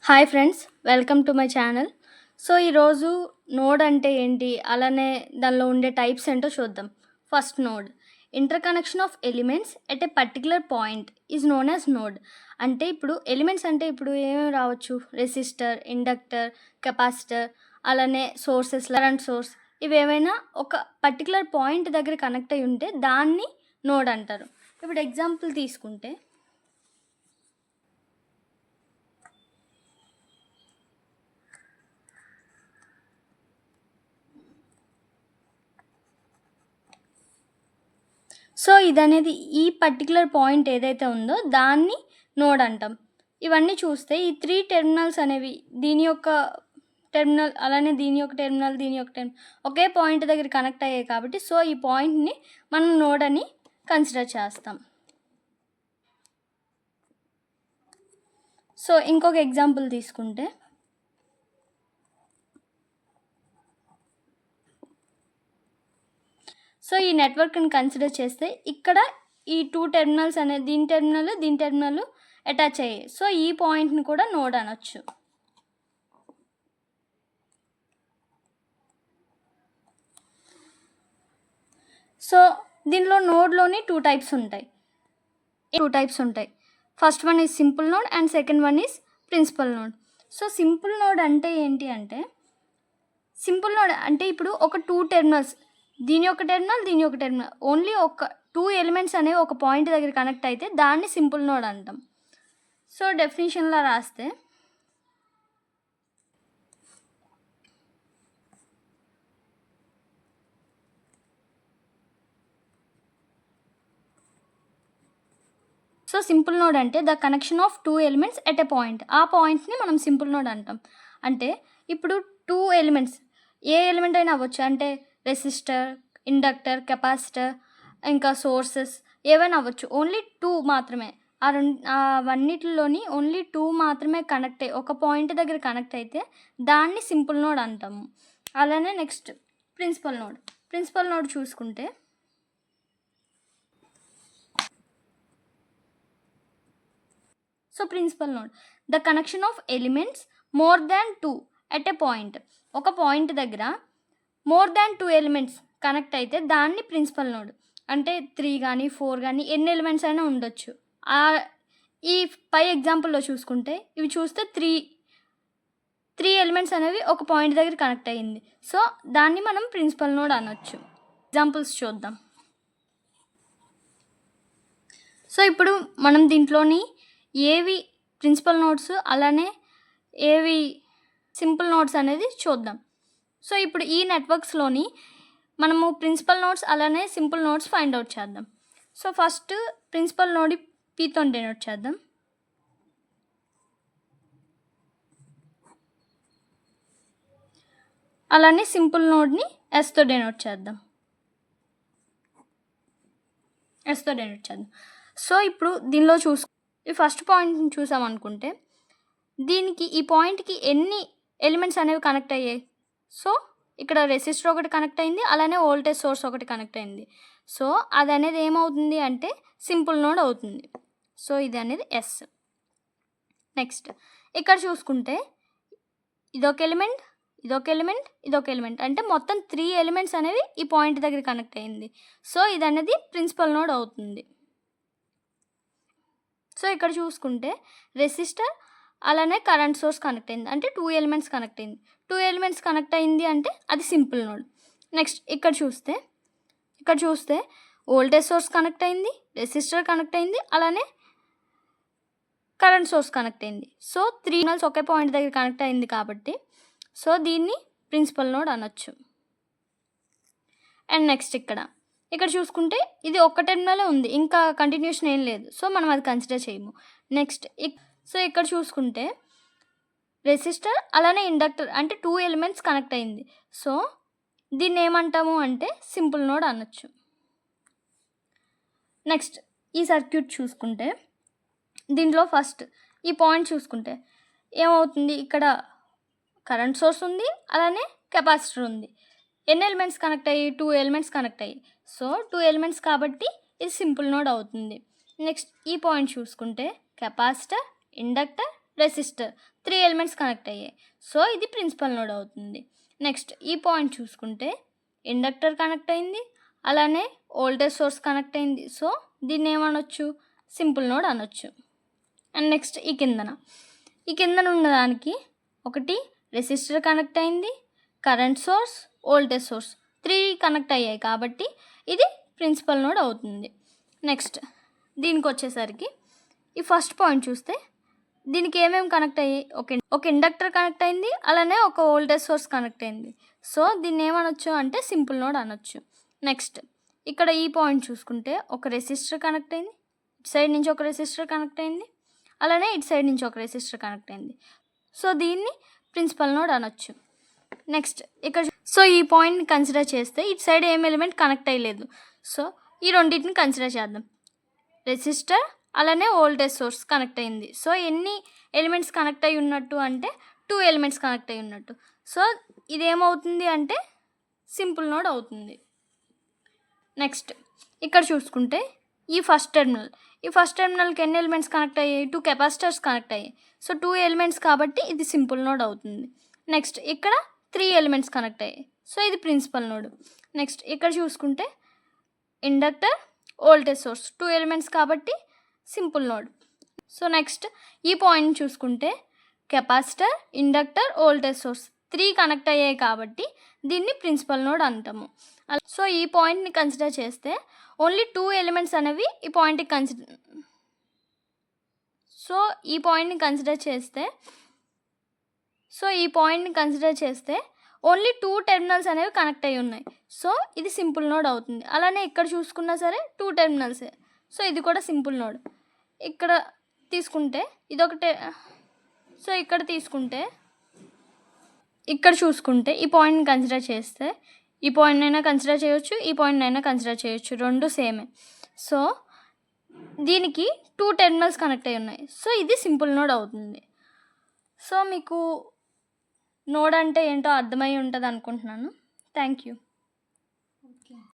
Hi friends, welcome to my channel. So, ఈరోజు node అంటే ఏంటి, అలానే దానిలో ఉండే టైప్స్ ఏంటో చూద్దాం. First node. Inter connection of elements at a particular point is known as node. అంటే ఇప్పుడు ఎలిమెంట్స్ అంటే ఇప్పుడు ఏమేమి రావచ్చు? రెసిస్టర్, ఇండక్టర్, కెపాసిటర్, అలానే సోర్సెస్, కరెంట్ సోర్స్, ఇవేమైనా ఒక పర్టిక్యులర్ పాయింట్ దగ్గర కనెక్ట్ అయి ఉంటే దాన్ని నోడ్ అంటారు. ఇప్పుడు ఎగ్జాంపుల్ తీసుకుంటే, సో ఇదనేది ఈ పర్టిక్యులర్ పాయింట్ ఏదైతే ఉందో దాన్ని నోడ్ అంటాం. ఇవన్నీ చూస్తే ఈ 3 టెర్మినల్స్ అనేవి దీని యొక్క టెర్మినల్, అలానే దీని యొక్క టెర్మినల్, దీని యొక్క టెర్మినల్ ఒకే పాయింట్ దగ్గర కనెక్ట్ అయ్యాయి కాబట్టి సో ఈ పాయింట్ని మనం నోడ్ అని కన్సిడర్ చేస్తాం. సో ఇంకొక ఎగ్జాంపుల్ తీసుకుంటే, సో ఈ నెట్వర్క్ని కన్సిడర్ చేస్తే ఇక్కడ ఈ 2 టెర్మినల్స్ అనేది దీని టెర్మినల్ అటాచ్ అయ్యాయి. సో ఈ పాయింట్ని కూడా నోడ్ అనొచ్చు. సో దీనిలో నోడ్లోని టూ టైప్స్ ఉంటాయి. First one is simple node and second one is principal node. So simple node అంటే ఏంటి అంటే, సింపుల్ నోడ్ అంటే ఇప్పుడు ఒక 2 టెర్మినల్స్, దీని యొక్క టెర్మినల్ ఓన్లీ ఒక 2 ఎలిమెంట్స్ అనేవి ఒక పాయింట్ దగ్గర కనెక్ట్ అయితే దాన్ని సింపుల్ నోడ్ అంటాం. సో డెఫినేషన్లో రాస్తే, సో సింపుల్ నోడ్ అంటే the connection of 2 elements at a point. ఆ పాయింట్ని మనం సింపుల్ నోడ్ అంటాం. అంటే ఇప్పుడు 2 ఎలిమెంట్స్, ఏ ఎలిమెంట్ అయినా అవ్వచ్చు, అంటే రెసిస్టర్, ఇండక్టర్, కెపాసిటర్, ఇంకా సోర్సెస్ ఏవైనా అవ్వచ్చు. ఓన్లీ 2 మాత్రమే, అవన్నిటిలోని ఓన్లీ 2 మాత్రమే కనెక్ట్ అయ్యి ఒక పాయింట్ దగ్గర కనెక్ట్ అయితే దాన్ని సింపుల్ నోడ్ అంటాము. అలానే నెక్స్ట్ ప్రిన్సిపల్ నోడ్ చూసుకుంటే, so principal node the connection of elements more than 2 at a point. ఒక పాయింట్ దగ్గర మోర్ దాన్ 2 ఎలిమెంట్స్ కనెక్ట్ అయితే దాన్ని ప్రిన్సిపల్ నోడ్. అంటే 3 కానీ 4 కానీ ఎన్ని ఎలిమెంట్స్ అయినా ఉండొచ్చు. ఈ పై ఎగ్జాంపుల్లో చూసుకుంటే ఇవి చూస్తే 3 ఎలిమెంట్స్ అనేవి ఒక పాయింట్ దగ్గర కనెక్ట్ అయ్యింది. సో దాన్ని మనం ప్రిన్సిపల్ నోడ్ అనొచ్చు. ఎగ్జాంపుల్స్ చూద్దాం. సో ఇప్పుడు మనం దీంట్లోని ఏవి ప్రిన్సిపల్ నోడ్స్ అలానే ఏవి సింపుల్ నోడ్స్ అనేది చూద్దాం. సో ఇప్పుడు ఈ నెట్వర్క్స్లోని మనము ప్రిన్సిపల్ నోడ్స్ అలానే సింపుల్ నోడ్స్ ఫైండ్ అవుట్ చేద్దాం. సో ఫస్ట్ ప్రిన్సిపల్ నోడ్ పీతో డెనోట్ చేద్దాం. అలానే సింపుల్ నోడ్ని ఎస్తో డెనోట్ చేద్దాం. సో ఇప్పుడు దీనిలో ఈ ఫస్ట్ పాయింట్ని చూసామనుకుంటే దీనికి ఈ పాయింట్కి ఎన్ని ఎలిమెంట్స్ అనేవి కనెక్ట్ అయ్యాయి? సో ఇక్కడ రెసిస్టర్ ఒకటి కనెక్ట్ అయింది, అలానే వోల్టేజ్ సోర్స్ ఒకటి కనెక్ట్ అయింది. సో అది అనేది ఏమవుతుంది అంటే సింపుల్ నోడ్ అవుతుంది. సో ఇది అనేది ఎస్. నెక్స్ట్ ఇక్కడ చూసుకుంటే ఇదొక ఎలిమెంట్ అంటే మొత్తం 3 ఎలిమెంట్స్ అనేవి ఈ పాయింట్ దగ్గర కనెక్ట్ అయింది. సో ఇది అనేది ప్రిన్సిపల్ నోడ్ అవుతుంది. సో ఇక్కడ చూసుకుంటే రెసిస్టర్ అలానే కరెంట్ సోర్స్ కనెక్ట్ అయింది, అంటే 2 ఎలిమెంట్స్ కనెక్ట్ అయింది. 2 ఎలిమెంట్స్ కనెక్ట్ అయింది అంటే అది సింపుల్ నోడ్. నెక్స్ట్ ఇక్కడ చూస్తే వోల్టేజ్ సోర్స్ కనెక్ట్ అయింది, రెసిస్టర్ కనెక్ట్ అయింది, అలానే కరెంట్ సోర్స్ కనెక్ట్ అయింది. సో 3 ఎలిమెంట్స్ ఒకే పాయింట్ దగ్గర కనెక్ట్ అయింది కాబట్టి సో దీన్ని ప్రిన్సిపల్ నోడ్ అనొచ్చు. అండ్ నెక్స్ట్ ఇక్కడ చూసుకుంటే ఇది ఒక్క టెర్మినలే ఉంది, ఇంకా కంటిన్యూషన్ ఏం లేదు. సో మనం అది కన్సిడర్ చేయము. నెక్స్ట్ సో ఇక్కడ చూసుకుంటే రెసిస్టర్ అలానే ఇండక్టర్ అంటే 2 ఎలిమెంట్స్ కనెక్ట్ అయింది. సో దీన్ని ఏమంటాము అంటే సింపుల్ నోడ్ అనొచ్చు. నెక్స్ట్ ఈ సర్క్యూట్ చూసుకుంటే దీంట్లో ఫస్ట్ ఈ పాయింట్ చూసుకుంటే ఏమవుతుంది, ఇక్కడ కరెంట్ సోర్స్ ఉంది, అలానే కెపాసిటర్ ఉంది. ఎన్ని ఎలిమెంట్స్ కనెక్ట్ అయ్యి? 2 ఎలిమెంట్స్ కనెక్ట్ అయ్యి. సో 2 ఎలిమెంట్స్ కాబట్టి ఇది సింపుల్ నోడ్ అవుతుంది. నెక్స్ట్ ఈ పాయింట్ చూసుకుంటే capacitor, inductor, resistor 3 elements connect అయ్యాయి. సో ఇది ప్రిన్సిపల్ నోడ్ అవుతుంది. నెక్స్ట్ ఈ పాయింట్ చూసుకుంటే ఇండక్టర్ కనెక్ట్ అయింది, అలానే వోల్టేజ్ సోర్స్ కనెక్ట్ అయింది. సో దీన్ని ఏమనొచ్చు, సింపుల్ నోడ్ అనొచ్చు. అండ్ నెక్స్ట్ ఈ కిందన ఉన్నదానికి ఒకటి రెసిస్టర్ కనెక్ట్ అయింది, current source, voltage source 3 connect అయ్యాయి కాబట్టి ఇది ప్రిన్సిపల్ నోడ్ అవుతుంది. నెక్స్ట్ దీనికి వచ్చేసరికి ఈ ఫస్ట్ పాయింట్ చూస్తే దీనికి ఏమేమి కనెక్ట్ అయ్యాయి, ఒక ఇండక్టర్ కనెక్ట్ అయింది, అలానే ఒక వోల్టేజ్ సోర్స్ కనెక్ట్ అయింది. సో దీన్ని ఏమనొచ్చు అంటే సింపుల్ నోడ్ అనొచ్చు. నెక్స్ట్ ఇక్కడ ఈ పాయింట్ చూసుకుంటే ఒక రెసిస్టర్ కనెక్ట్ అయింది, ఇటు సైడ్ నుంచి ఒక రెసిస్టర్ కనెక్ట్ అయింది, అలానే ఇటు సైడ్ నుంచి ఒక రెసిస్టర్ కనెక్ట్ అయింది. సో దీన్ని ప్రిన్సిపల్ నోడ్ అనొచ్చు. నెక్స్ట్ ఇక్కడ ఈ పాయింట్ని కన్సిడర్ చేస్తే ఇటు సైడ్ ఏం ఎలిమెంట్ కనెక్ట్ అయ్యలేదు. సో ఈ రెండింటిని కన్సిడర్ చేద్దాం. రెసిస్టర్ అలానే వోల్టేజ్ సోర్స్ కనెక్ట్ అయింది. సో ఎన్ని ఎలిమెంట్స్ కనెక్ట్ అయి ఉన్నట్టు అంటే 2 ఎలిమెంట్స్ కనెక్ట్ అయి ఉన్నట్టు. సో ఇదేమవుతుంది అంటే సింపుల్ నోడ్ అవుతుంది. నెక్స్ట్ ఇక్కడ చూసుకుంటే ఈ ఫస్ట్ టెర్మినల్కి ఎన్ని ఎలిమెంట్స్ కనెక్ట్ అయ్యాయి, 2 కెపాసిటర్స్ కనెక్ట్ అయ్యాయి. సో 2 ఎలిమెంట్స్ కాబట్టి ఇది సింపుల్ నోడ్ అవుతుంది. నెక్స్ట్ ఇక్కడ 3 ఎలిమెంట్స్ కనెక్ట్ అయ్యాయి. సో ఇది ప్రిన్సిపల్ నోడ్. నెక్స్ట్ ఇక్కడ చూసుకుంటే ఇండక్టర్, వోల్టేజ్ సోర్స్ 2 ఎలిమెంట్స్ కాబట్టి సింపుల్ నోడ్. సో నెక్స్ట్ ఈ పాయింట్ చూసుకుంటే capacitor, inductor, voltage source 3 connect అయ్యాయి కాబట్టి దీన్ని ప్రిన్సిపల్ నోడ్ అంటాము. సో ఈ పాయింట్ని కన్సిడర్ చేస్తే ఓన్లీ 2 ఎలిమెంట్స్ అనేవి ఈ పాయింట్కి కన్సిడర్ చేస్తే ఓన్లీ 2 టెర్మినల్స్ అనేవి కనెక్ట్ అయ్యి ఉన్నాయి. సో ఇది సింపుల్ నోడ్ అవుతుంది. అలానే ఇక్కడ చూసుకున్నా సరే 2 టెర్మినల్సే. సో ఇది కూడా సింపుల్ నోడ్. ఇక్కడ తీసుకుంటే సో ఇక్కడ చూసుకుంటే ఈ పాయింట్ని కన్సిడర్ చేస్తే ఈ పాయింట్ అయినా కన్సిడర్ చేయొచ్చు, ఈ పాయింట్ అయినా కన్సిడర్ చేయొచ్చు, రెండు సేమే. సో దీనికి 2 టెర్మినల్స్ కనెక్ట్ అయ్యి ఉన్నాయి. సో ఇది సింపుల్ నోడ్ అవుతుంది. సో మీకు నోడ్ అంటే ఏంటో అర్థమై ఉంటుంది అనుకుంటున్నాను. Thank you.